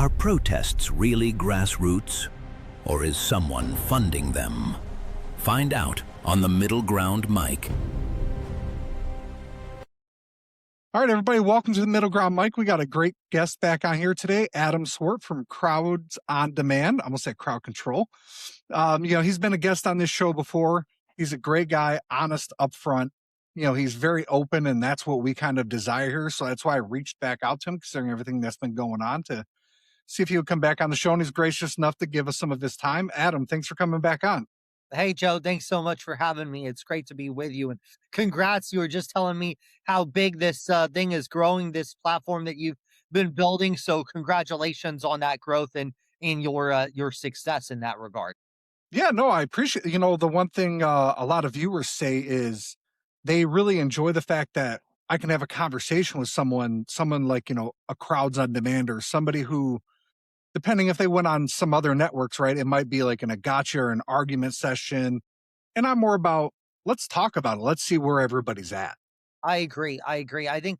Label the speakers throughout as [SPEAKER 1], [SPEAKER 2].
[SPEAKER 1] Are protests really grassroots, or is someone funding them? Find out on the Middle Ground Mic.
[SPEAKER 2] All right, everybody, welcome to the Middle Ground Mic. We got a great guest back on here today, Adam Swart from Crowds on Demand. I'm going to say Crowd Control. He's been a guest on this show before. He's a great guy, honest, upfront. He's very open, and that's what we kind of desire here. So that's why I reached back out to him, considering everything that's been going on, to see if he would come back on the show. And he's gracious enough to give us some of his time. Adam, thanks for coming back on.
[SPEAKER 3] Hey, Joe, thanks so much for having me. It's great to be with you. And congrats. You were just telling me how big this thing is growing, this platform that you've been building. So congratulations on that growth and in your success in that regard.
[SPEAKER 2] Yeah, no, I appreciate, the one thing a lot of viewers say is they really enjoy the fact that I can have a conversation with someone like, a Crowds on Demand, or somebody who, depending if they went on some other networks, right, it might be like in a gotcha or an argument session. And I'm more about, let's talk about it. Let's see where everybody's at.
[SPEAKER 3] I agree. I think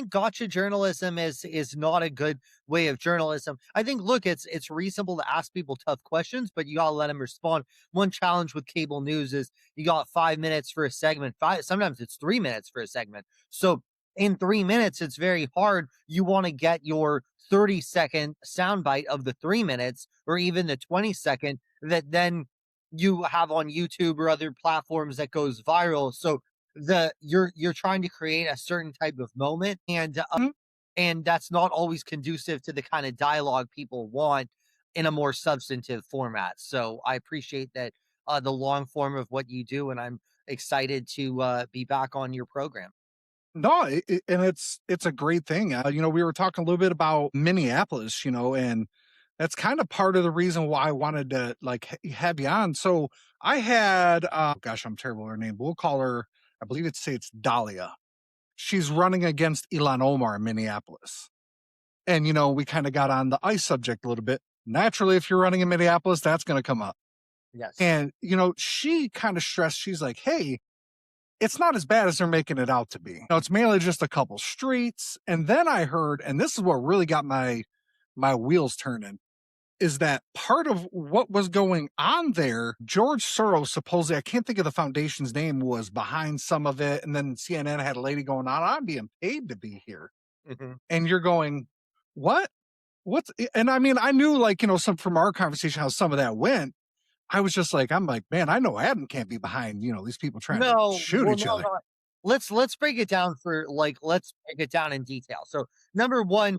[SPEAKER 3] gotcha journalism is not a good way of journalism. I think, look, it's reasonable to ask people tough questions, but you gotta let them respond. One challenge with cable news is you got 5 minutes for a segment. Sometimes it's 3 minutes for a segment. So in 3 minutes, it's very hard. You want to get your 30-second soundbite of the 3 minutes, or even the 20-second that then you have on YouTube or other platforms that goes viral. So you're trying to create a certain type of moment, and that's not always conducive to the kind of dialogue people want in a more substantive format. So I appreciate that the long form of what you do, and I'm excited to be back on your program.
[SPEAKER 2] No, and it's a great thing. We were talking a little bit about Minneapolis, and that's kind of part of the reason why I wanted to have you on. So I had, gosh, I'm terrible with her name, but we'll call her, I believe it's Dahlia. She's running against Ilhan Omar in Minneapolis. And, we kind of got on the ICE subject a little bit. Naturally, if you're running in Minneapolis, that's going to come up.
[SPEAKER 3] Yes.
[SPEAKER 2] And, she kind of stressed, she's like, hey, it's not as bad as they're making it out to be. It's mainly just a couple streets. And then I heard, and this is what really got my wheels turning, is that part of what was going on there, George Soros, supposedly, I can't think of the foundation's name, was behind some of it. And then CNN had a lady going on, I'm being paid to be here.
[SPEAKER 3] Mm-hmm.
[SPEAKER 2] And you're going, what? And I mean, I knew some from our conversation, how some of that went. I was just like, man, I know Adam can't be behind, these people trying to shoot each other. No.
[SPEAKER 3] Let's break it down let's break it down in detail. So number one,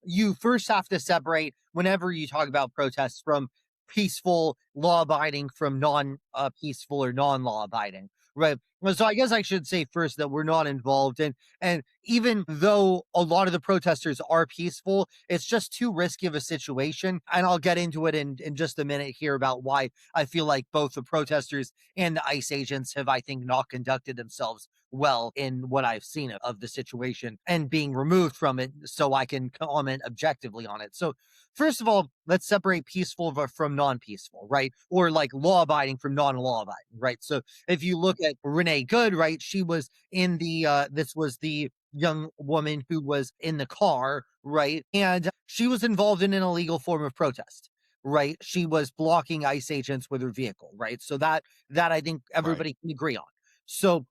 [SPEAKER 3] you first have to separate, whenever you talk about protests, from peaceful law abiding from non-peaceful or non-law abiding, right? So I guess I should say first that we're not involved in, and even though a lot of the protesters are peaceful, it's just too risky of a situation. And I'll get into it in just a minute here about why I feel like both the protesters and the ICE agents have, I think, not conducted themselves well in what I've seen of the situation and being removed from it, so I can comment objectively on it. So first of all, let's separate peaceful from non-peaceful, right? Or like law-abiding from non-law abiding, right? So if you look at Renee Good, right, she was in this was the young woman who was in the car, right? And she was involved in an illegal form of protest, right? She was blocking ICE agents with her vehicle, right? So that I think everybody can agree on. So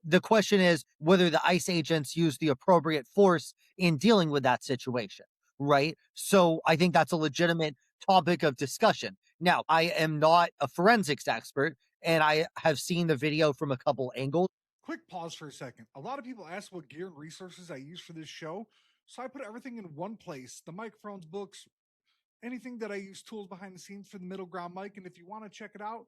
[SPEAKER 3] the question is whether the ICE agents use the appropriate force in dealing with that situation, right? So I think that's a legitimate topic of discussion. Now, I am not a forensics expert, and I have seen the video from a couple angles.
[SPEAKER 2] Quick pause for a second. A lot of people ask what gear and resources I use for this show, so I put everything in one place: the microphones, books, anything that I use, tools behind the scenes for the Middle Ground Mic. And if you want to check it out,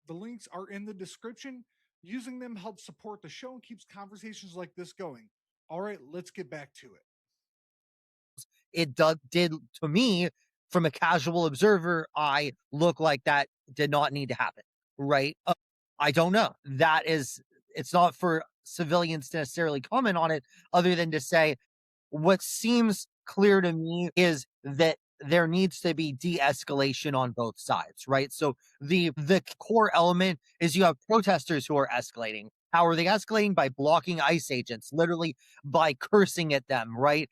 [SPEAKER 2] the links are in the description. Using them helps support the show and keeps conversations like this going. All right, let's get back to it.
[SPEAKER 3] It did, to me, from a casual observer, I look like that did not need to happen, right? I don't know. It's not for civilians to necessarily comment on it, other than to say what seems clear to me is that there needs to be de-escalation on both sides, right? So the core element is you have protesters who are escalating, How are they escalating? By blocking ICE agents, literally by cursing at them, right?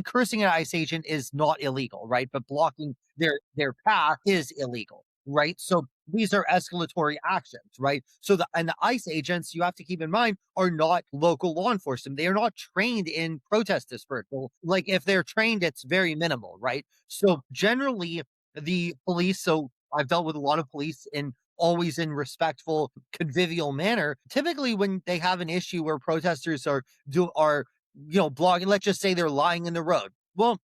[SPEAKER 3] Cursing at an ICE agent is not illegal, right? But blocking their path is illegal, right? So these are escalatory actions, right? So the ICE agents, you have to keep in mind, are not local law enforcement. They are not trained in protest dispersal. Like, if they're trained, it's very minimal, right? So generally, the police. So I've dealt with a lot of police in always in respectful, convivial manner. Typically, when they have an issue where protesters are blogging, let's just say they're lying in the road. Well,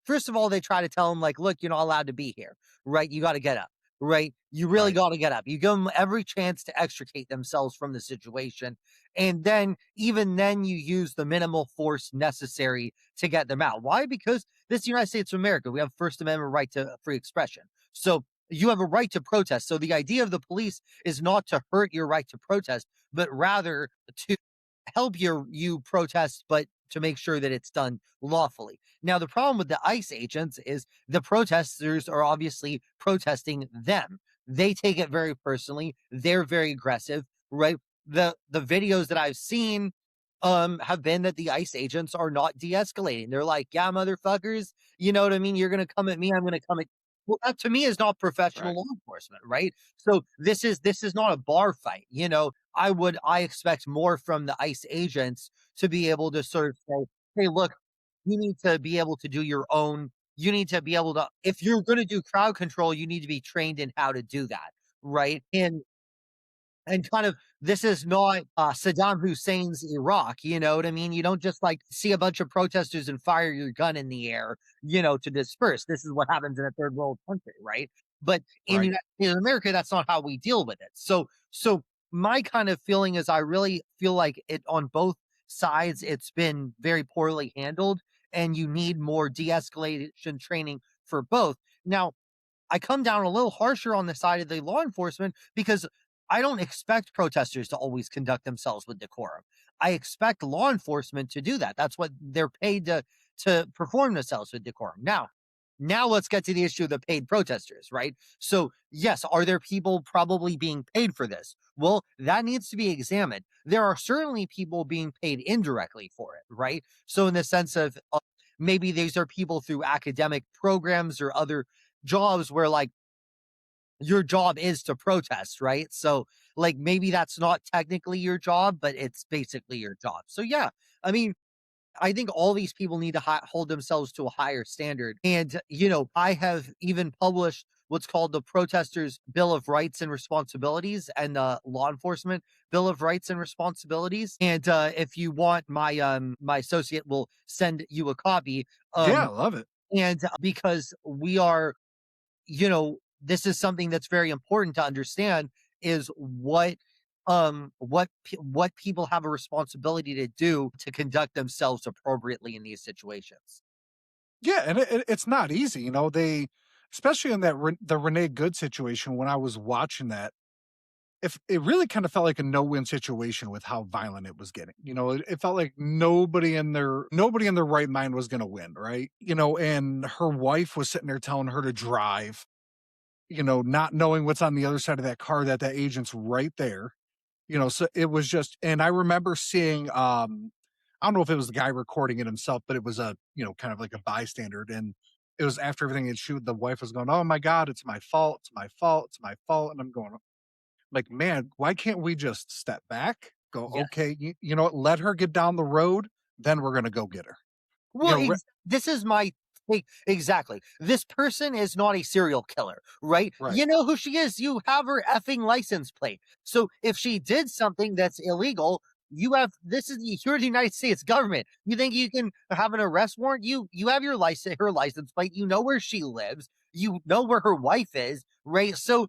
[SPEAKER 3] first of all, they try to tell them, like, look, you're not allowed to be here, right? You got to get up, right? You really
[SPEAKER 2] Right.
[SPEAKER 3] got to get up. You give them every chance to extricate themselves from the situation. And then, even then, you use the minimal force necessary to get them out. Why? Because this is the United States of America. We have First Amendment right to free expression. So you have a right to protest. So the idea of the police is not to hurt your right to protest, but rather to help you protest, but to make sure that it's done lawfully. Now, the problem with the ICE agents is the protesters are obviously protesting them. They take it very personally. They're very aggressive, right? The videos that I've seen have been that the ICE agents are not de-escalating. They're like, yeah, motherfuckers, you know what I mean? You're gonna come at me, I'm gonna come at. Well, that to me is not professional
[SPEAKER 2] Right.
[SPEAKER 3] law enforcement, right? So this is not a bar fight. I expect more from the ICE agents to be able to sort of say, hey, look, you need to be able to do your own. You need to be able to, if you're going to do crowd control, you need to be trained in how to do that, right? And kind of, this is not Saddam Hussein's Iraq, you know what I mean? You don't just like see a bunch of protesters and fire your gun in the air, to disperse. This is what happens in a third world country, right? But
[SPEAKER 2] Right.
[SPEAKER 3] in America, that's not how we deal with it. So my kind of feeling is, I really feel like it on both sides, it's been very poorly handled, and you need more de-escalation training for both. Now, I come down a little harsher on the side of the law enforcement, because I don't expect protesters to always conduct themselves with decorum. I expect law enforcement to do that. That's what they're paid to perform themselves with decorum. Now let's get to the issue of the paid protesters, right? So, yes, are there people probably being paid for this? Well, that needs to be examined. There are certainly people being paid indirectly for it, right? So, in the sense of maybe these are people through academic programs or other jobs where, like, your job is to protest, right? So, like, maybe that's not technically your job, but it's basically your job. So, yeah, I mean, I think all these people need to hold themselves to a higher standard. And, I have even published what's called the Protesters' Bill of Rights and Responsibilities and the Law Enforcement Bill of Rights and Responsibilities. And if you want, my associate will send you a copy.
[SPEAKER 2] Yeah, I love it.
[SPEAKER 3] And because we are, this is something that's very important to understand, is what people have a responsibility to do to conduct themselves appropriately in these situations.
[SPEAKER 2] Yeah, and it's not easy. They, especially in the Renee Good situation, when I was watching that, if it really kind of felt like a no-win situation with how violent it was getting. It felt like nobody in their right mind was going to win, right? And her wife was sitting there telling her to drive, not knowing what's on the other side of that car, that agent's right there. So it was just, and I remember seeing, I don't know if it was the guy recording it himself, but it was kind of like a bystander. And it was after everything had shoot, the wife was going, oh my God, it's my fault. It's my fault. It's my fault. And I'm going, like, man, why can't we just step back? Go,
[SPEAKER 3] Yeah.
[SPEAKER 2] okay, you know what? Let her get down the road. Then we're going to go get her.
[SPEAKER 3] Well,
[SPEAKER 2] Re-
[SPEAKER 3] this is my take. Exactly. This person is not a serial killer, right?
[SPEAKER 2] right.
[SPEAKER 3] You know who she is. You have her effing license plate. So if she did something that's illegal, you're the United States government. You think you can have an arrest warrant? You have her license plate. You know where she lives. You know where her wife is, right? So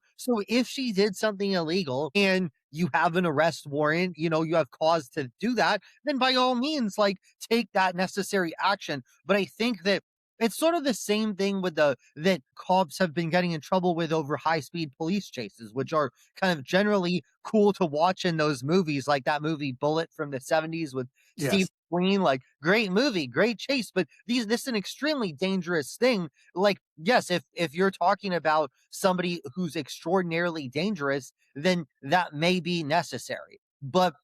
[SPEAKER 3] if she did something illegal and you have an arrest warrant, you have cause to do that, then by all means, like, take that necessary action. But I think that it's sort of the same thing with that cops have been getting in trouble with over high-speed police chases, which are kind of generally cool to watch in those movies, like that movie Bullet from the 70s with Steve
[SPEAKER 2] Yes.
[SPEAKER 3] McQueen. Like, great movie, great chase, but this is an extremely dangerous thing. Like, yes, if you're talking about somebody who's extraordinarily dangerous, then that may be necessary. But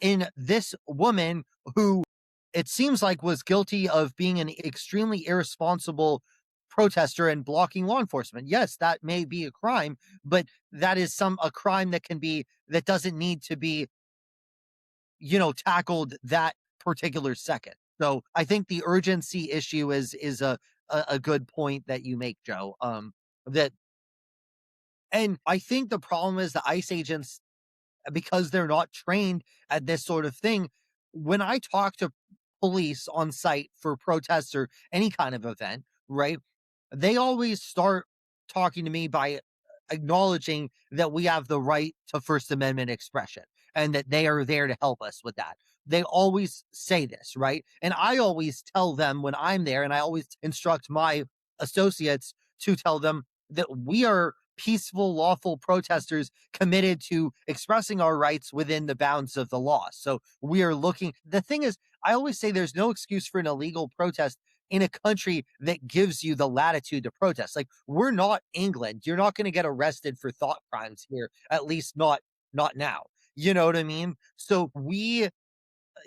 [SPEAKER 3] in this woman who it seems like was guilty of being an extremely irresponsible protester and blocking law enforcement. Yes, that may be a crime, but that is a crime that doesn't need to be, tackled that particular second. So I think the urgency issue is a good point that you make, Joe. That and I think the problem is the ICE agents, because they're not trained at this sort of thing. When I talk to police on site for protests or any kind of event, right? They always start talking to me by acknowledging that we have the right to First Amendment expression and that they are there to help us with that. They always say this, right? And I always tell them when I'm there, and I always instruct my associates to tell them that we are peaceful, lawful protesters committed to expressing our rights within the bounds of the law. So we are looking. The thing is, I always say there's no excuse for an illegal protest in a country that gives you the latitude to protest. Like, we're not England. You're not going to get arrested for thought crimes here, at least not now. You know what I mean? So we're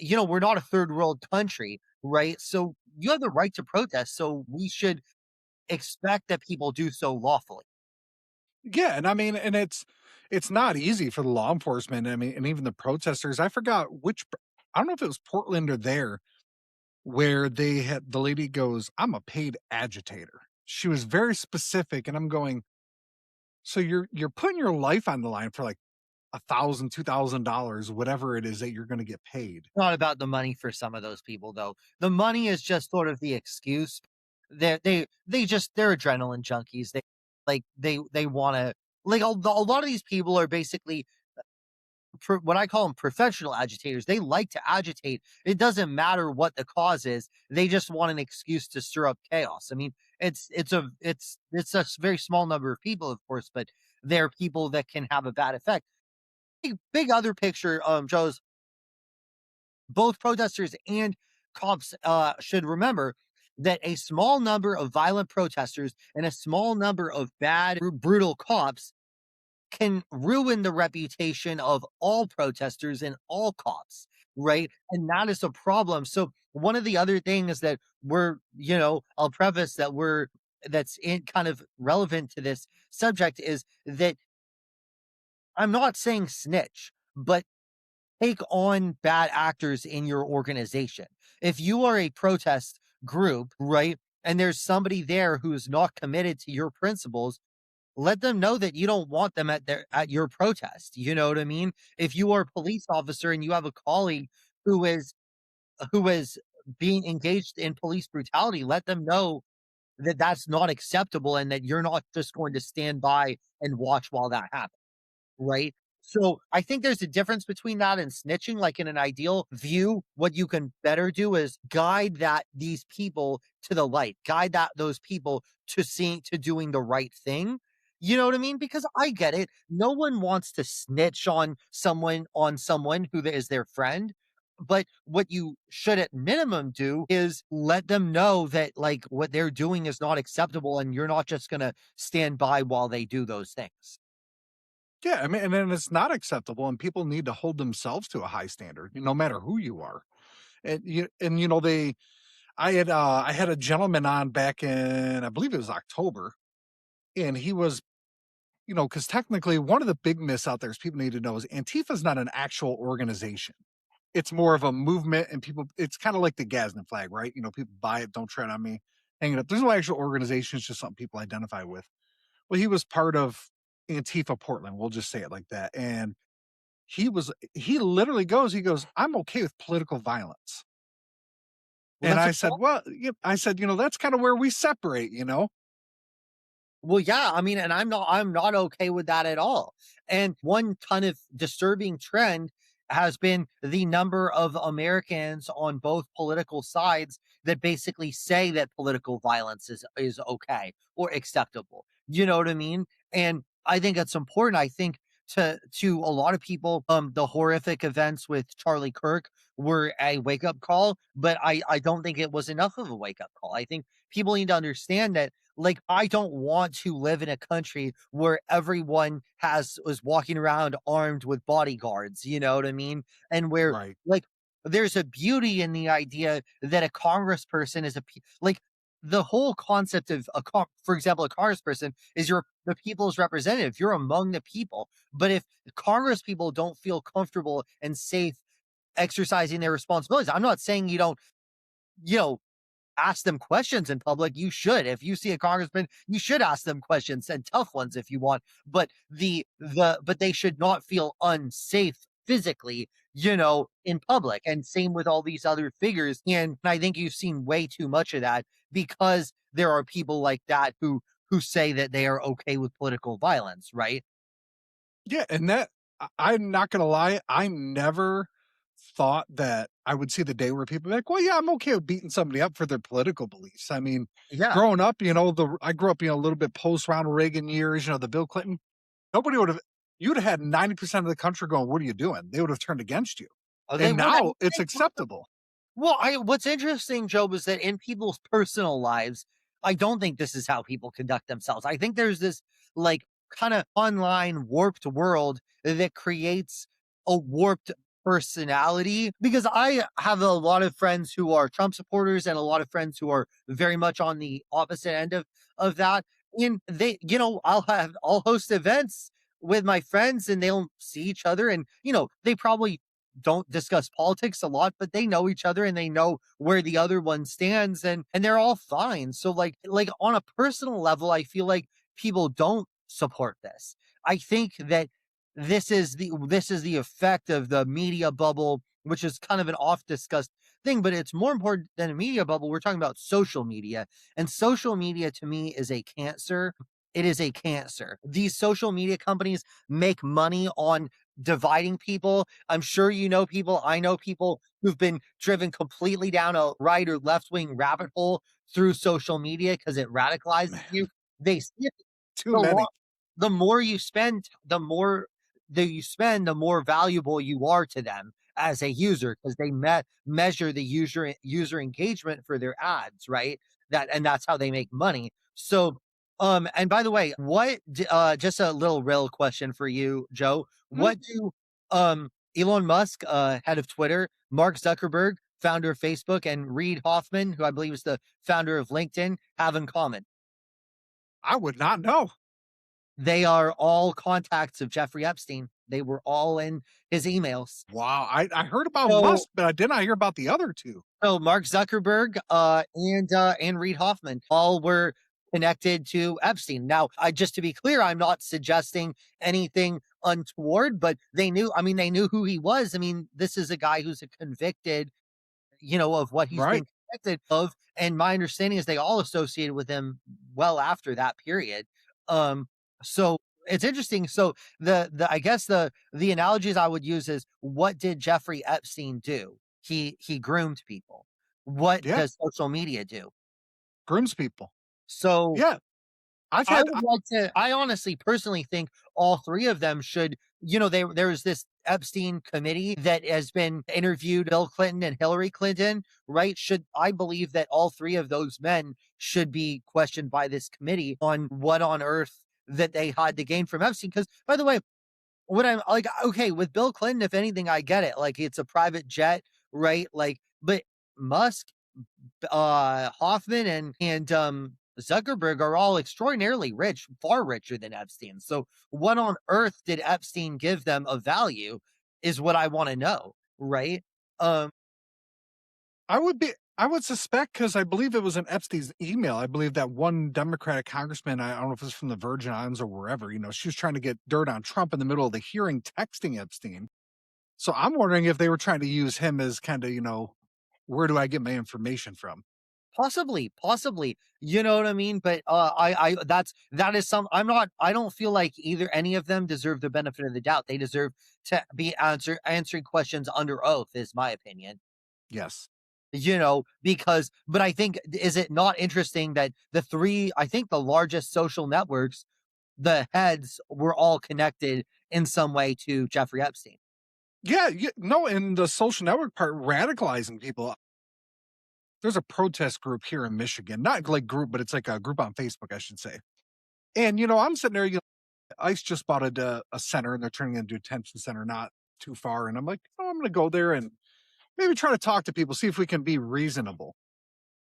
[SPEAKER 3] not a third world country, right? So you have the right to protest. So we should expect that people do so lawfully.
[SPEAKER 2] Yeah, and I mean, and it's not easy for the law enforcement. I mean, and even the protesters. I forgot I don't know if it was Portland or there where they had the lady goes, "I'm a paid agitator." She was very specific, and I'm going, so you're putting your life on the line for like $1,000, $2,000, whatever it is that you're going to get paid.
[SPEAKER 3] Not about the money for some of those people, though. The money is just sort of the excuse. They're adrenaline junkies. They want to, like, a lot of these people are basically what I call them professional agitators. They like to agitate. It doesn't matter what the cause is. They just want an excuse to stir up chaos. I mean, it's a very small number of people, of course, but they're people that can have a bad effect. Big other picture, Joe's, both protesters and cops should remember that a small number of violent protesters and a small number of bad, brutal cops can ruin the reputation of all protesters and all cops, right? And that is a problem. So one of the other things that I'll preface that's in kind of relevant to this subject is that I'm not saying snitch, but take on bad actors in your organization. If you are a protest group, right, and there's somebody there who's not committed to your principles, let them know that you don't want them at your protest. You know what I mean? If you are a police officer and you have a colleague who is being engaged in police brutality, let them know that that's not acceptable and that you're not just going to stand by and watch while that happens. Right? So I think there's a difference between that and snitching. Like, in an ideal view, what you can better do is guide these people to the light, guide those people to doing the right thing. You know what I mean? Because I get it. No one wants to snitch on someone who is their friend. But what you should at minimum do is let them know that, like, what they're doing is not acceptable and you're not just going to stand by while they do those things.
[SPEAKER 2] Yeah, I mean, and then it's not acceptable, and people need to hold themselves to a high standard, no matter who you are. I had a gentleman on back in, I believe it was October, and he was, because technically one of the big myths out there is people need to know is Antifa is not an actual organization. It's more of a movement, and it's kind of like the Gaznan flag, right? People buy it, don't tread on me, hang it up. There's no actual organization. It's just something people identify with. Well, he was part of Antifa Portland. We'll just say it like that. And he literally goes, "I'm okay with political violence."
[SPEAKER 3] Well,
[SPEAKER 2] And
[SPEAKER 3] that's
[SPEAKER 2] I
[SPEAKER 3] a
[SPEAKER 2] said, that's kind of where we separate.
[SPEAKER 3] Well, yeah, I mean, and I'm not okay with that at all. And one kind of disturbing trend has been the number of Americans on both political sides that basically say that political violence is okay or acceptable. You know what I mean? And I think it's important. I think to a lot of people, the horrific events with Charlie Kirk were a wake up call, but I don't think it was enough of a wake up call. I think people need to understand that Like, I don't want to live in a country where everyone was walking around armed with bodyguards, you know what I mean? And where,
[SPEAKER 2] Right.
[SPEAKER 3] like, there's a beauty in the idea that a congressperson is like, the whole concept of for example, a congressperson is the people's representative. You're among the people. But if Congress people don't feel comfortable and safe exercising their responsibilities, I'm not saying you don't, you know, ask them questions in public. You should. If you see a congressman, you should ask them questions, and tough ones if you want. But but they should not feel unsafe physically, in public. And same with all these other figures. And I think you've seen way too much of that because there are people like that who say that they are okay with political violence, right?
[SPEAKER 2] Yeah, and I'm not gonna lie, I never thought that I would see the day where people are like, well, yeah, I'm okay with beating somebody up for their political beliefs. I mean,
[SPEAKER 3] Yeah.
[SPEAKER 2] growing up, I grew up, a little bit post Ronald Reagan years, the Bill Clinton. Nobody would have you'd have had 90% of the country going, what are you doing? They would have turned against you.
[SPEAKER 3] Oh, they
[SPEAKER 2] And
[SPEAKER 3] would have.
[SPEAKER 2] now it's acceptable.
[SPEAKER 3] Well, what's interesting, Job, is that in people's personal lives, I don't think this is how people conduct themselves. I think there's this like kind of online warped world that creates a warped personality, because I have a lot of friends who are Trump supporters and a lot of friends who are very much on the opposite end of that. And they, I'll host events with my friends and they'll see each other, and they probably don't discuss politics a lot, but they know each other and they know where the other one stands, and they're all fine. So like on a personal level, I feel like people don't support this. I think that this is the effect of the media bubble, which is kind of an oft discussed thing, but it's more important than a media bubble. We're talking about social media, and social media to me is a cancer. It is a cancer. These social media companies make money on dividing people. I'm sure you know people, I know people who've been driven completely down a right or left wing rabbit hole through social media because it radicalizes
[SPEAKER 2] Man,
[SPEAKER 3] you. They skip
[SPEAKER 2] too
[SPEAKER 3] the
[SPEAKER 2] many.
[SPEAKER 3] the more you spend, the more valuable you are to them as a user, because they measure the user engagement for their ads, right? That's how they make money. So, and by the way, just a little real question for you, Joe.
[SPEAKER 2] Hmm?
[SPEAKER 3] What do Elon Musk, head of Twitter, Mark Zuckerberg, founder of Facebook, and Reid Hoffman, who I believe is the founder of LinkedIn, have in common?
[SPEAKER 2] I would not know.
[SPEAKER 3] They are all contacts of Jeffrey Epstein. They were all in his emails.
[SPEAKER 2] Wow. I heard about
[SPEAKER 3] So,
[SPEAKER 2] Musk, but I did not hear about the other two.
[SPEAKER 3] Mark Zuckerberg, and Reid Hoffman all were connected to Epstein. Now, just to be clear, I'm not suggesting anything untoward, but they knew. I mean, they knew who he was. I mean, this is a guy who's a convicted, of what he's
[SPEAKER 2] Right.
[SPEAKER 3] been convicted of. And my understanding is they all associated with him well after that period. Um, so it's interesting. So I guess the analogies I would use is, what did Jeffrey Epstein do? He groomed people. What
[SPEAKER 2] Yeah.
[SPEAKER 3] does social media do?
[SPEAKER 2] Grooms people.
[SPEAKER 3] So
[SPEAKER 2] Yeah. I've
[SPEAKER 3] I
[SPEAKER 2] had
[SPEAKER 3] would like to. I honestly, personally think all three of them should. There's this Epstein committee that has been interviewed Bill Clinton and Hillary Clinton, right? I believe that all three of those men should be questioned by this committee on what on earth that they had to gain from Epstein. Because, by the way, what I'm like, okay, with Bill Clinton, if anything, I get it. Like, it's a private jet, right? Like, but Musk, Hoffman, and Zuckerberg are all extraordinarily rich, far richer than Epstein. So what on earth did Epstein give them of value is what I want to know, right? Um,
[SPEAKER 2] I would suspect, because I believe it was in Epstein's email. I believe that one Democratic congressman, I don't know if it was from the Virgin Islands or wherever, she was trying to get dirt on Trump in the middle of the hearing, texting Epstein. So I'm wondering if they were trying to use him as kind of, where do I get my information from?
[SPEAKER 3] possibly, you know what I mean? But that is I don't feel like any of them deserve the benefit of the doubt. They deserve to be answering questions under oath, is my opinion.
[SPEAKER 2] Yes.
[SPEAKER 3] But I think, is it not interesting that I think the largest social networks, the heads were all connected in some way to Jeffrey Epstein?
[SPEAKER 2] Yeah. No, and the social network part, radicalizing people. there's a protest group here in Michigan, not like group, but it's like a group on Facebook, I should say. And, I'm sitting there, ICE just bought a center and they're turning it into a detention center not too far. And I'm like, oh, I'm going to go there and maybe try to talk to people, see if we can be reasonable.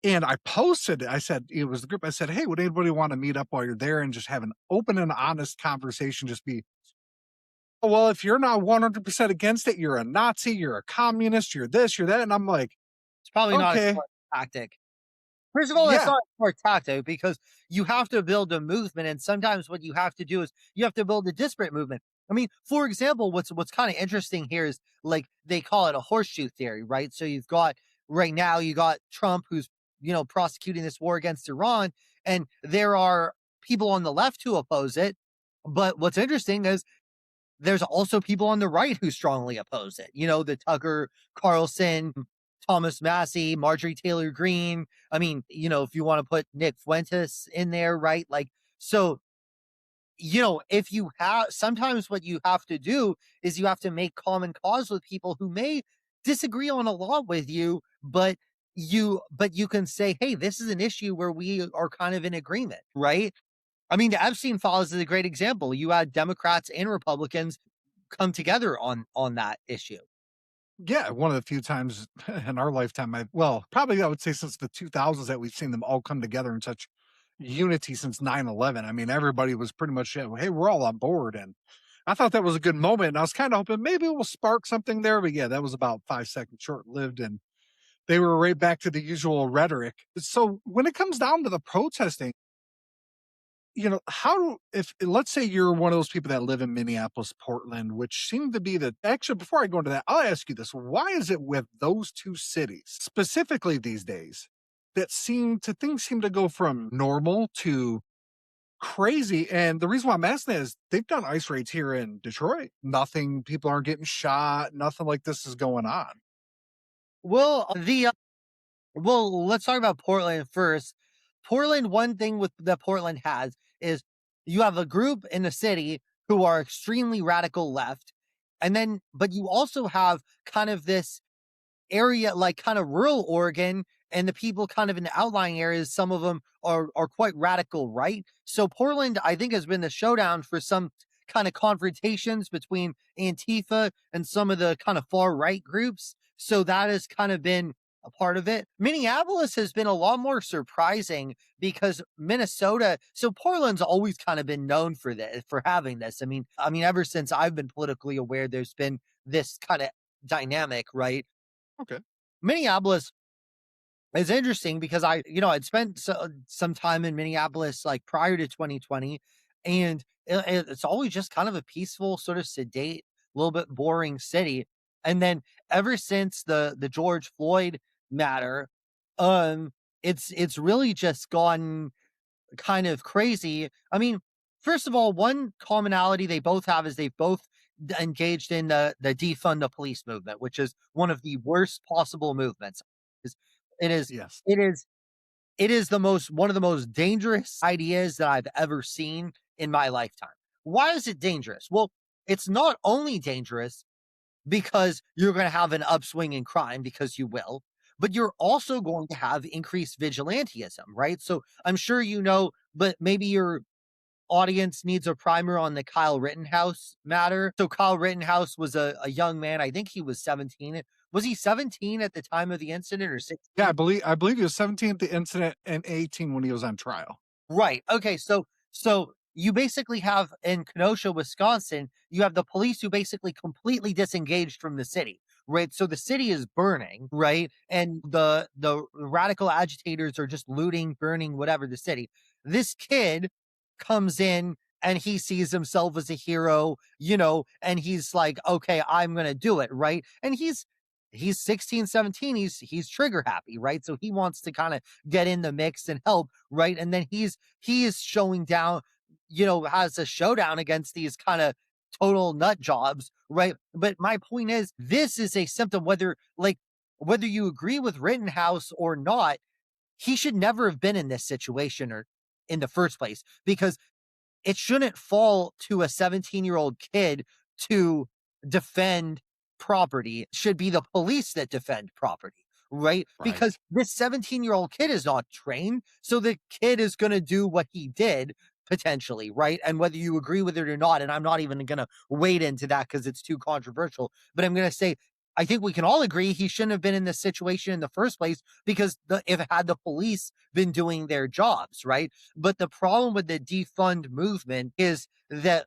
[SPEAKER 2] And I posted, I said, it was the group. I said, hey, would anybody want to meet up while you're there and just have an open and honest conversation? Just be, oh, well, if you're not 100% against it, you're a Nazi, you're a communist, you're this, you're that. And I'm like,
[SPEAKER 3] It's probably not a
[SPEAKER 2] okay,
[SPEAKER 3] smart tactic. First of all, that's
[SPEAKER 2] yeah,
[SPEAKER 3] not a smart tactic because you have to build a movement, and sometimes what you have to do is you have to build a disparate movement. I mean, for example, what's kind of interesting here is like they call it a horseshoe theory, right? So you've got right now you got Trump who's prosecuting this war against Iran, and there are people on the left who oppose it. But what's interesting is there's also people on the right who strongly oppose it. The Tucker Carlson, Thomas Massey, Marjorie Taylor Greene. I mean, if you want to put Nick Fuentes in there, right? Like, so, if you have, sometimes what you have to do is you have to make common cause with people who may disagree on a lot with you, but you can say, hey, this is an issue where we are kind of in agreement, right? I mean, the Epstein files is a great example. You had Democrats and Republicans come together on that issue.
[SPEAKER 2] yeah. One of the few times in our lifetime, probably I would say since the 2000s that we've seen them all come together in such unity since 9/11. I mean, everybody was pretty much, hey, we're all on board. And I thought that was a good moment. And I was kind of hoping maybe it will spark something there. But yeah, that was about 5 seconds short lived. And they were right back to the usual rhetoric. So when it comes down to the protesting, if let's say you're one of those people that live in Minneapolis, Portland, which seem to be actually, before I go into that, I'll ask you this. Why is it with those two cities specifically these days that things seem to go from normal to crazy? And the reason why I'm asking that is they've done ice raids here in Detroit. People aren't getting shot. Nothing like this is going on.
[SPEAKER 3] Well, let's talk about Portland first. Portland, one thing that Portland has is you have a group in the city who are extremely radical left. But you also have kind of this area, like kind of rural Oregon, and the people kind of in the outlying areas, some of them are quite radical right. So Portland, I think, has been the showdown for some kind of confrontations between Antifa and some of the kind of far right groups. So that has kind of been a part of it. Minneapolis has been a lot more surprising because so Portland's always kind of been known for having this. I mean, ever since I've been politically aware, there's been this kind of dynamic, right?
[SPEAKER 2] Okay.
[SPEAKER 3] Minneapolis is interesting because I'd spent some time in Minneapolis like prior to 2020, and it's always just kind of a peaceful, sort of sedate, a little bit boring city. And then ever since the George Floyd matter, it's really just gone kind of crazy. I mean, first of all, one commonality they both have is they've both engaged in the defund the police movement, which is one of the worst possible movements. It is
[SPEAKER 2] Yes.
[SPEAKER 3] it is one of the most dangerous ideas that I've ever seen in my lifetime. Why is it dangerous? Well, it's not only dangerous because you're going to have an upswing in crime, because you will, but you're also going to have increased vigilantism, right? So I'm sure but maybe your audience needs a primer on the Kyle Rittenhouse matter. So Kyle Rittenhouse was a young man. I think he was 17. Was he 17 at the time of the incident or 16?
[SPEAKER 2] Yeah, I believe he was 17 at the incident and 18 when he was on trial.
[SPEAKER 3] Right. Okay. So you basically have in Kenosha, Wisconsin, you have the police who basically completely disengaged from the city, right? So the city is burning, right? And the radical agitators are just looting, burning, whatever the city. This kid comes in and he sees himself as a hero, and he's like, okay, I'm going to do it, right? And he's 16, 17. He's trigger happy, right? So he wants to kind of get in the mix and help, right? And then he is showing down, has a showdown against these kind of total nut jobs, right? But my point is, this is a symptom, whether you agree with Rittenhouse or not, he should never have been in this situation or in the first place, because it shouldn't fall to a 17-year-old kid to defend property. It should be the police that defend property, right?
[SPEAKER 2] Right.
[SPEAKER 3] Because this 17-year-old kid is not trained. So the kid is going to do what he did potentially, right? And whether you agree with it or not, and I'm not even going to wade into that because it's too controversial, but I'm going to say, I think we can all agree he shouldn't have been in this situation in the first place because if had the police been doing their jobs, right? But the problem with the defund movement is that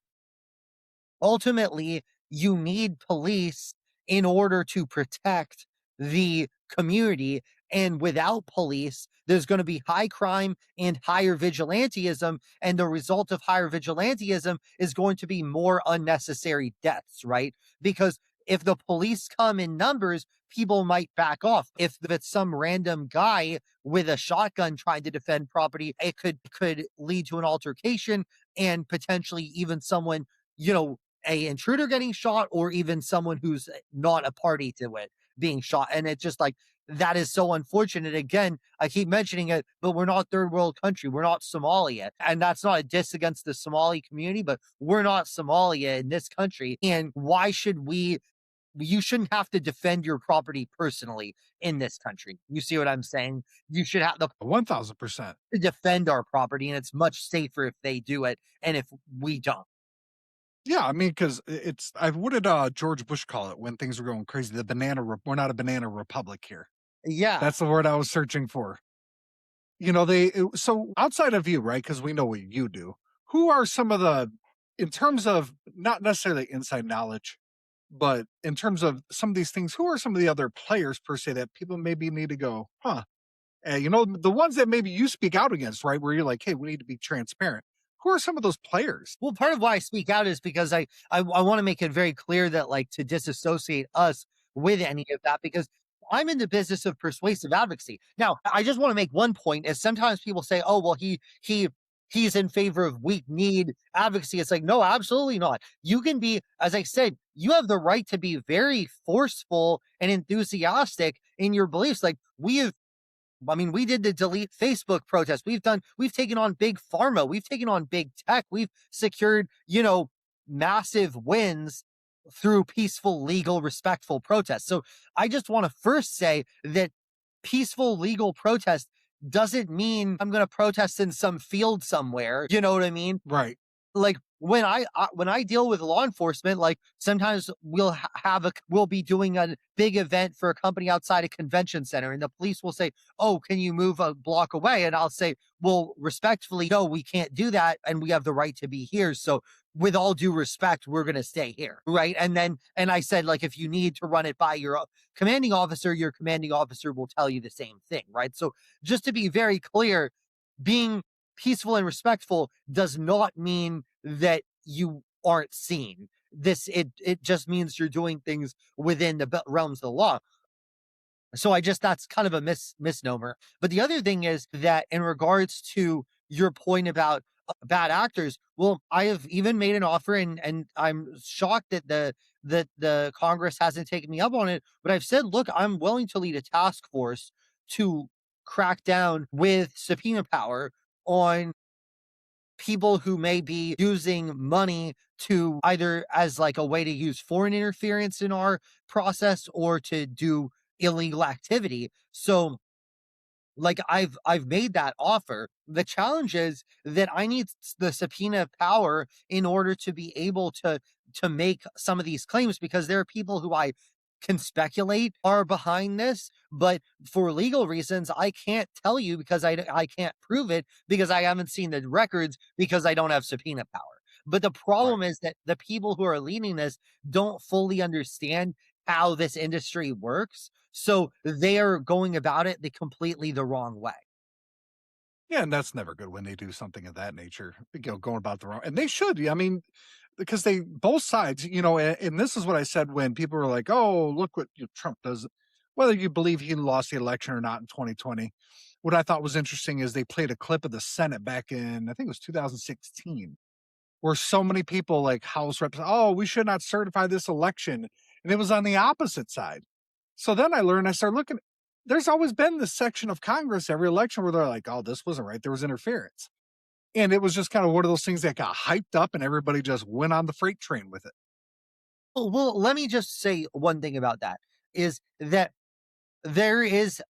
[SPEAKER 3] ultimately you need police in order to protect the community. And without police, there's going to be high crime and higher vigilantism. And the result of higher vigilantism is going to be more unnecessary deaths, right? Because if the police come in numbers, people might back off. If it's some random guy with a shotgun trying to defend property, it could lead to an altercation and potentially even someone, you know, a intruder getting shot or even someone who's not a party to it being shot. And it's just like, that is so unfortunate. Again, I keep mentioning it, but we're not third world country. We're not Somalia. And that's not a diss against the Somali community, but we're not Somalia in this country. And why should you shouldn't have to defend your property personally in this country. You see what I'm saying? You should have the
[SPEAKER 2] 1000%.
[SPEAKER 3] to defend our property, and it's much safer if they do it and if we don't.
[SPEAKER 2] Yeah, I mean, because what did George Bush call it when things were going crazy? We're not a banana republic here.
[SPEAKER 3] Yeah.
[SPEAKER 2] That's the word I was searching for. So outside of you, right? Because we know what you do. Who are some of in terms of not necessarily inside knowledge, but in terms of some of these things, who are some of the other players per se that people maybe need to go, huh? The ones that maybe you speak out against, right? Where you're like, hey, we need to be transparent. Who are some of those players?
[SPEAKER 3] Well, part of why I speak out is because I want to make it very clear that like to disassociate us with any of that because I'm in the business of persuasive advocacy. Now, I just want to make one point is sometimes people say, "Oh, well, he's in favor of weak need advocacy." It's like, no, absolutely not. You can be, as I said, you have the right to be very forceful and enthusiastic in your beliefs. Like we did the delete Facebook protest. We've taken on big pharma. We've taken on big tech. We've secured, massive wins through peaceful, legal, respectful protests. So I just want to first say that peaceful, legal protest doesn't mean I'm going to protest in some field somewhere. You know what I mean?
[SPEAKER 2] Right.
[SPEAKER 3] Like when I deal with law enforcement, like sometimes we'll be doing a big event for a company outside a convention center and the police will say, "Oh, can you move a block away?" And I'll say, "Well, respectfully, no, we can't do that. And we have the right to be here. So with all due respect, we're going to stay here." Right. And I said, like, if you need to run it by your commanding officer, your commanding officer will tell you the same thing. Right. So just to be very clear, being peaceful and respectful does not mean that you aren't seen. It just means you're doing things within the realms of the law. So that's kind of a misnomer. But the other thing is that in regards to your point about bad actors, well, I have even made an offer and I'm shocked that the Congress hasn't taken me up on it. But I've said, look, I'm willing to lead a task force to crack down with subpoena power on people who may be using money to either as like a way to use foreign interference in our process or to do illegal activity. So like I've made that offer. The challenge is that I need the subpoena power in order to be able to make some of these claims because there are people who I can speculate are behind this, but for legal reasons, I can't tell you because I can't prove it because I haven't seen the records because I don't have subpoena power. But the problem is that the people who are leading this don't fully understand how this industry works. So they are going about it completely the wrong way.
[SPEAKER 2] Yeah, and that's never good when they do something of that nature, going about the wrong, and they should. I mean, because both sides, and this is what I said when people were like, "Oh, look what Trump does," whether you believe he lost the election or not in 2020. What I thought was interesting is they played a clip of the Senate back in, I think it was 2016, where so many people like House reps, "Oh, we should not certify this election," and it was on the opposite side. So then I started looking. There's always been this section of Congress every election where they're like, "Oh, this wasn't right. There was interference." And it was just kind of one of those things that got hyped up and everybody just went on the freight train with it.
[SPEAKER 3] Well, let me just say one thing about that is that there is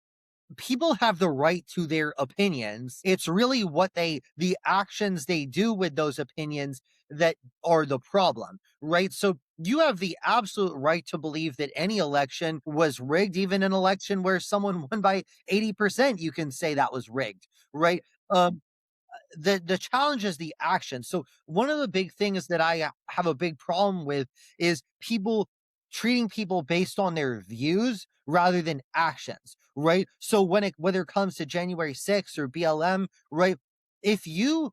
[SPEAKER 3] people have the right to their opinions. It's really the actions they do with those opinions that are the problem, right? So you have the absolute right to believe that any election was rigged, even an election where someone won by 80%, you can say that was rigged, right? Um, the challenge is the action. So one of the big things that I have a big problem with is people treating people based on their views rather than actions, right? So whether it comes to January 6th or BLM, right? If you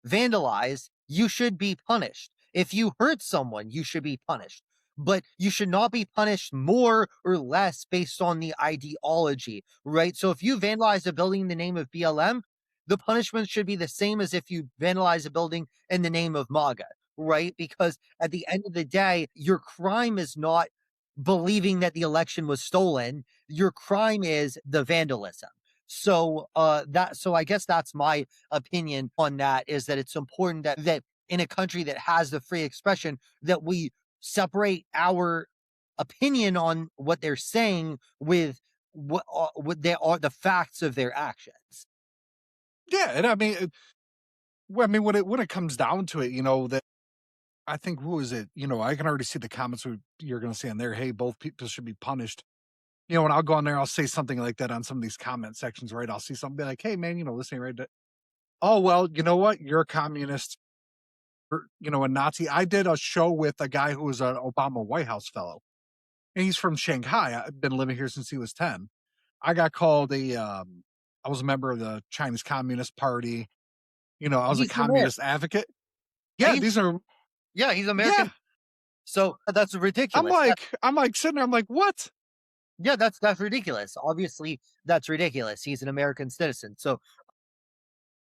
[SPEAKER 3] vandalize, you should be punished. If you hurt someone, you should be punished. But you should not be punished more or less based on the ideology, right? So if you vandalize a building in the name of BLM, the punishment should be the same as if you vandalize a building in the name of MAGA, right? Because at the end of the day, your crime is not believing that the election was stolen. Your crime is the vandalism. So I guess that's my opinion on that, is that it's important that in a country that has the free expression, that we separate our opinion on what they're saying with what they are, the facts of their actions.
[SPEAKER 2] Yeah, and I mean, well, I mean, when it comes down to it, that I think, who is it? I can already see the comments you're going to say in there. Hey, both people should be punished. When I'll go on there, I'll say something like that on some of these comment sections, right? I'll see something be like, hey, man, this ain't right. Oh, well, you know what? You're a communist, or, a Nazi. I did a show with a guy who was an Obama White House fellow, and he's from Shanghai. I've been living here since he was 10. I got called I was a member of the Chinese Communist Party. I was a
[SPEAKER 3] He's an American.
[SPEAKER 2] communist advocate.
[SPEAKER 3] Yeah,
[SPEAKER 2] Yeah, these are,
[SPEAKER 3] he's American.
[SPEAKER 2] yeah.
[SPEAKER 3] So that's ridiculous.
[SPEAKER 2] I'm like sitting there, I'm like, what?
[SPEAKER 3] Yeah, that's ridiculous. Obviously, that's ridiculous. He's an American citizen. So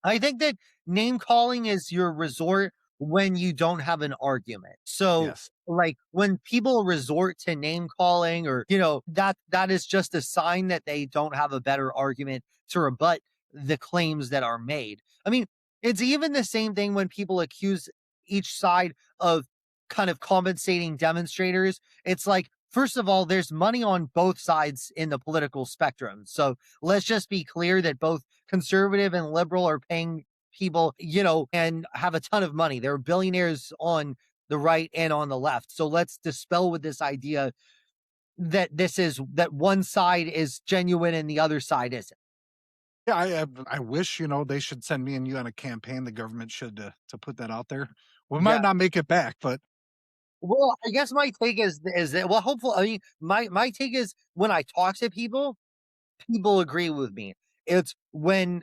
[SPEAKER 3] I think that name calling is your resort when you don't have an argument. So
[SPEAKER 2] Yes.
[SPEAKER 3] like when people resort to name calling, or that is just a sign that they don't have a better argument to rebut the claims that are made. I mean, it's even the same thing when people accuse each side of kind of compensating demonstrators. It's like, first of all, there's money on both sides in the political spectrum. So let's just be clear that both conservative and liberal are paying people, and have a ton of money. There are billionaires on the right and on the left. So let's dispel with this idea that that one side is genuine and the other side isn't.
[SPEAKER 2] Yeah, I wish, they should send me and you on a campaign. The government should, to put that out there. We
[SPEAKER 3] Yeah.
[SPEAKER 2] might not make it back, but
[SPEAKER 3] Well, I guess my take is that, well, hopefully, I mean, my take is, when I talk to people, people agree with me. It's when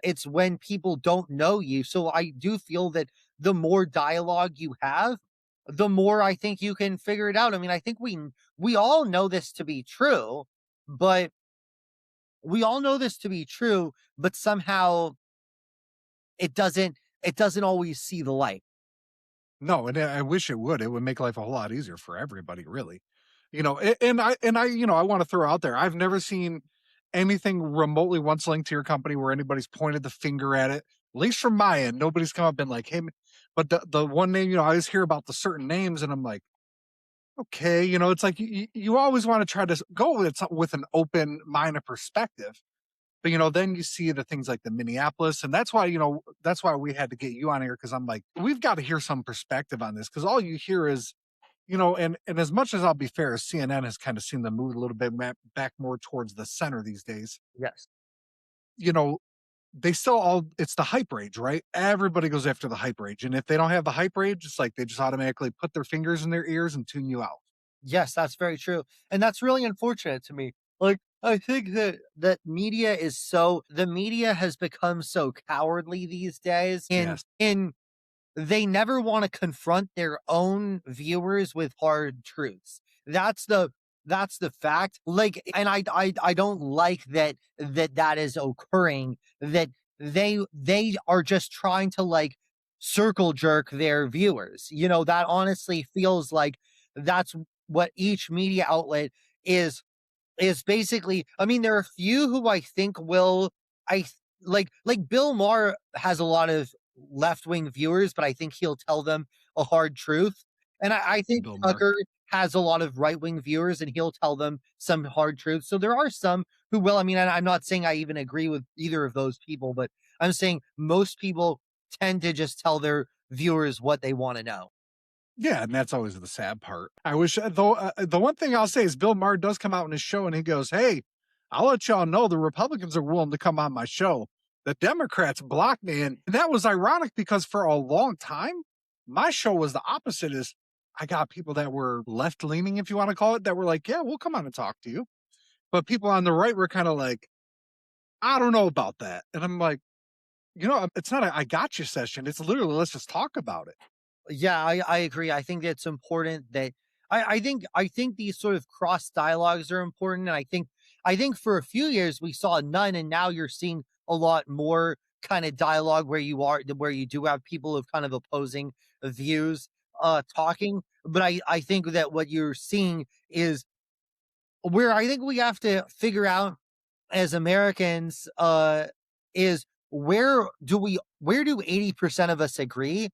[SPEAKER 3] people don't know you. So I do feel that the more dialogue you have, the more I think you can figure it out. I mean, I think we all know this to be true, but somehow it doesn't always see the light.
[SPEAKER 2] no, and I wish it would. It would make life a whole lot easier for everybody, really. I want to throw out there, I've never seen anything remotely once linked to your company where anybody's pointed the finger at it. At least from my end, nobody's come up and been like, hey, but the one name, I always hear about the certain names, and I'm like, okay, it's like you always want to try to go with an open mind and perspective. But then you see the things like the Minneapolis, and that's why we had to get you on here, because I'm like, we've got to hear some perspective on this, because all you hear is, and as much as I'll be fair, CNN has kind of seen the move a little bit back more towards the center these days.
[SPEAKER 3] Yes.
[SPEAKER 2] They still it's the hype rage, right? Everybody goes after the hype rage, and if they don't have the hype rage, it's like they just automatically put their fingers in their ears and tune you out.
[SPEAKER 3] Yes, that's very true. And that's really unfortunate to me. Like, I think that the media has become so cowardly these days,
[SPEAKER 2] Yes.
[SPEAKER 3] and they never want to confront their own viewers with hard truths. That's the fact. Like, and I don't like that is occurring, that they are just trying to, like, circle jerk their viewers. That honestly feels like that's what each media outlet is basically. I mean, there are a few who I think will, like Bill Maher has a lot of left-wing viewers, but I think he'll tell them a hard truth. And I think
[SPEAKER 2] Bill Maher.
[SPEAKER 3] Tucker has a lot of right-wing viewers, and he'll tell them some hard truths. So there are some who will. I mean, I'm not saying I even agree with either of those people, but I'm saying most people tend to just tell their viewers what they want to know.
[SPEAKER 2] Yeah, and that's always the sad part. I wish, though, the one thing I'll say is Bill Maher does come out in his show and he goes, "Hey, I'll let y'all know the Republicans are willing to come on my show. The Democrats blocked me." And that was ironic because for a long time, my show was the opposite. Is I got people that were left leaning, if you want to call it, that were like, "Yeah, we'll come on and talk to you." But people on the right were kind of like, "I don't know about that." And I'm like, it's not a I got you session. It's literally, let's just talk about it.
[SPEAKER 3] Yeah, I agree. I think it's important that I think these sort of cross dialogues are important. And I think for a few years we saw none, and now you're seeing a lot more kind of dialogue where you do have people of kind of opposing views talking. But I think that what you're seeing is where I think we have to figure out as Americans is where do 80% of us agree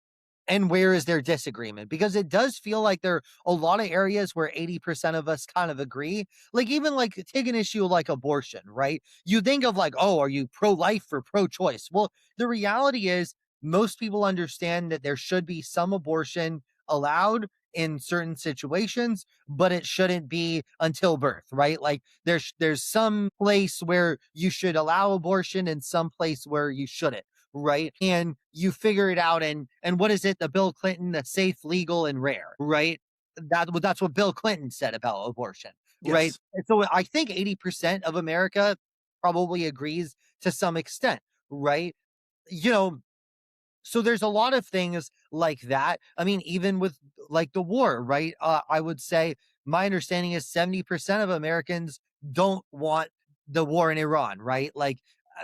[SPEAKER 3] and where is there disagreement? Because it does feel like there are a lot of areas where 80% of us kind of agree. Like even like take an issue like abortion, right? You think of like, oh, are you pro-life or pro-choice? Well, the reality is most people understand that there should be some abortion allowed in certain situations, but it shouldn't be until birth, right? Like there's some place where you should allow abortion and some place where you shouldn't, right? And you figure it out. And what is it? The Bill Clinton, the safe, legal, and rare, right? That's what Bill Clinton said about abortion, right?
[SPEAKER 2] Yes.
[SPEAKER 3] And so I think 80% of America probably agrees to some extent, right? You know, so there's a lot of things like that. I mean, even with like the war, right? I would say my understanding is 70% of Americans don't want the war in Iran, right? Like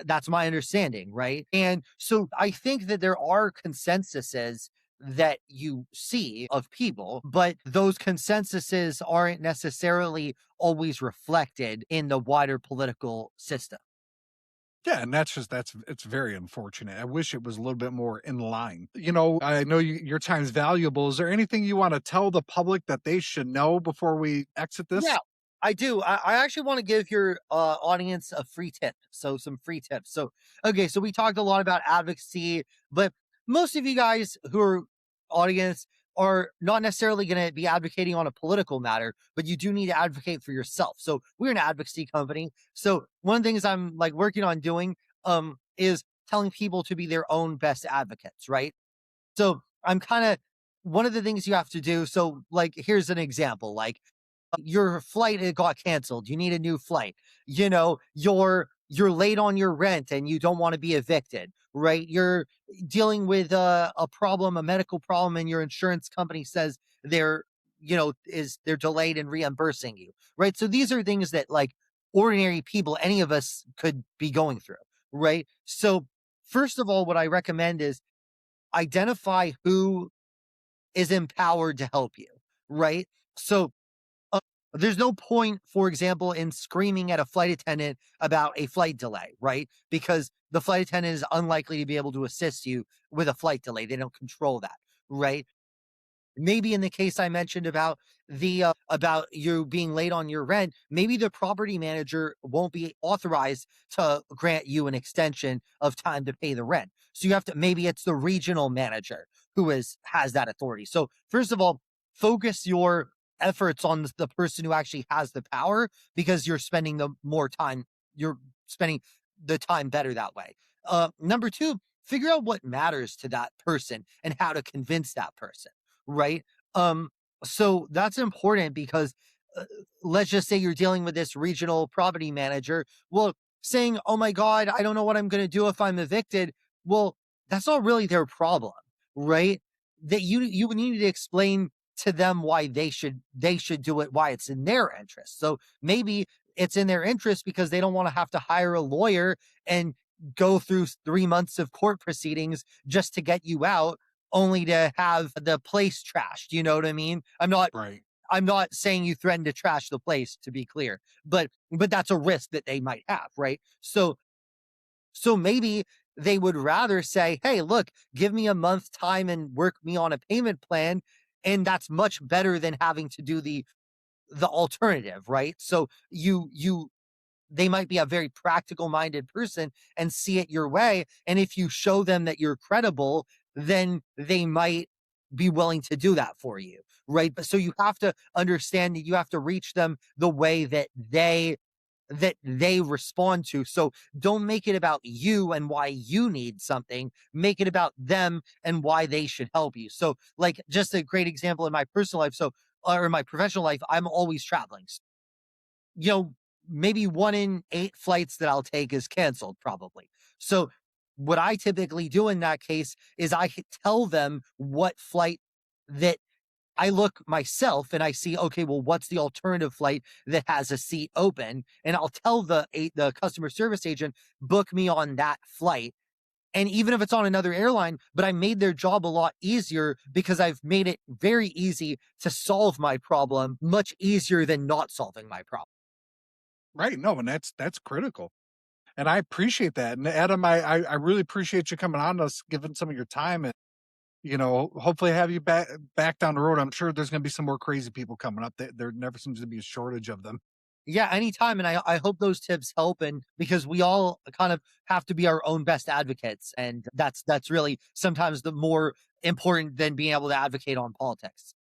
[SPEAKER 3] that's my understanding, right? And so I think that there are consensuses that you see of people, but those consensuses aren't necessarily always reflected in the wider political system.
[SPEAKER 2] Yeah, and it's very unfortunate. I wish it was a little bit more in line. I know your time's valuable. Is there anything you want to tell the public that they should know before we exit
[SPEAKER 3] Yeah,
[SPEAKER 2] this?
[SPEAKER 3] I do. I actually want to give your audience a free tip. So some free tips. So okay, so we talked a lot about advocacy, but most of you guys who are audience are not necessarily going to be advocating on a political matter, but you do need to advocate for yourself. So we're an advocacy company. So one of the things I'm like working on doing is telling people to be their own best advocates, right? So I'm kind of one of the things you have to do. So like here's an example. Like your flight it got canceled. You need a new flight. You're late on your rent and you don't want to be evicted, right? You're dealing with a problem, a medical problem, and your insurance company says they're delayed in reimbursing you, right? So these are things that like ordinary people, any of us could be going through, right? So first of all, what I recommend is identify who is empowered to help you, right? So there's no point, for example, in screaming at a flight attendant about a flight delay, right? Because the flight attendant is unlikely to be able to assist you with a flight delay. They don't control that, right? Maybe in the case I mentioned about the about you being late on your rent, maybe the property manager won't be authorized to grant you an extension of time to pay the rent. So you have to maybe it's the regional manager who has that authority. So first of all, focus your efforts on the person who actually has the power because you're spending the more time you're spending the time better that way. Number two, figure out what matters to that person and how to convince that person, right? Um, so that's important because uh, let's just say you're dealing with this regional property manager. Well, saying, "Oh my God, I don't know what I'm going to do if I'm evicted." Well, that's not really their problem, right? That you need to explain to them why they should do it, why it's in their interest. So maybe it's in their interest because they don't want to have to hire a lawyer and go through 3 months of court proceedings just to get you out only to have the place trashed. You know what I mean?
[SPEAKER 2] Right.
[SPEAKER 3] I'm not saying you threaten to trash the place, to be clear, but that's a risk that they might have, right? So maybe they would rather say, "Hey, look, give me a month time and work me on a payment plan And that's much better than having to do the alternative, right? So they might be a very practical minded person and see it your way. And if you show them that you're credible, then they might be willing to do that for you, right? But so you have to understand that you have to reach them the way that they respond to. So don't make it about you and why you need something. Make it about them and why they should help you. So, like, just a great example in my personal life. So, or in my professional life, I'm always traveling. You know, maybe 1 in 8 flights that I'll take is canceled, probably. So, what I typically do in that case is I tell them what flight that I look myself and I see, okay, well, what's the alternative flight that has a seat open? And I'll tell the customer service agent, book me on that flight. And even if it's on another airline, but I made their job a lot easier because I've made it very easy to solve my problem, much easier than not solving my problem.
[SPEAKER 2] Right. No, and that's critical. And I appreciate that. And Adam, I really appreciate you coming on to us, giving some of your time, and hopefully have you back down the road. I'm sure there's going to be some more crazy people coming up. There never seems to be a shortage of them.
[SPEAKER 3] Yeah, anytime. And I hope those tips help. And because we all kind of have to be our own best advocates. And that's really sometimes the more important than being able to advocate on politics.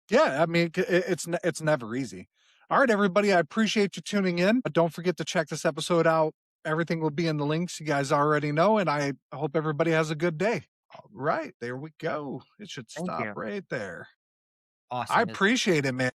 [SPEAKER 2] Yeah, I mean, it's never easy. All right, everybody, I appreciate you tuning in. But don't forget to check this episode out. Everything will be in the links you guys already know. And I hope everybody has a good day. All right, there we go. It should
[SPEAKER 3] Thank
[SPEAKER 2] stop
[SPEAKER 3] you.
[SPEAKER 2] right there.
[SPEAKER 3] Awesome.
[SPEAKER 2] I appreciate it, man.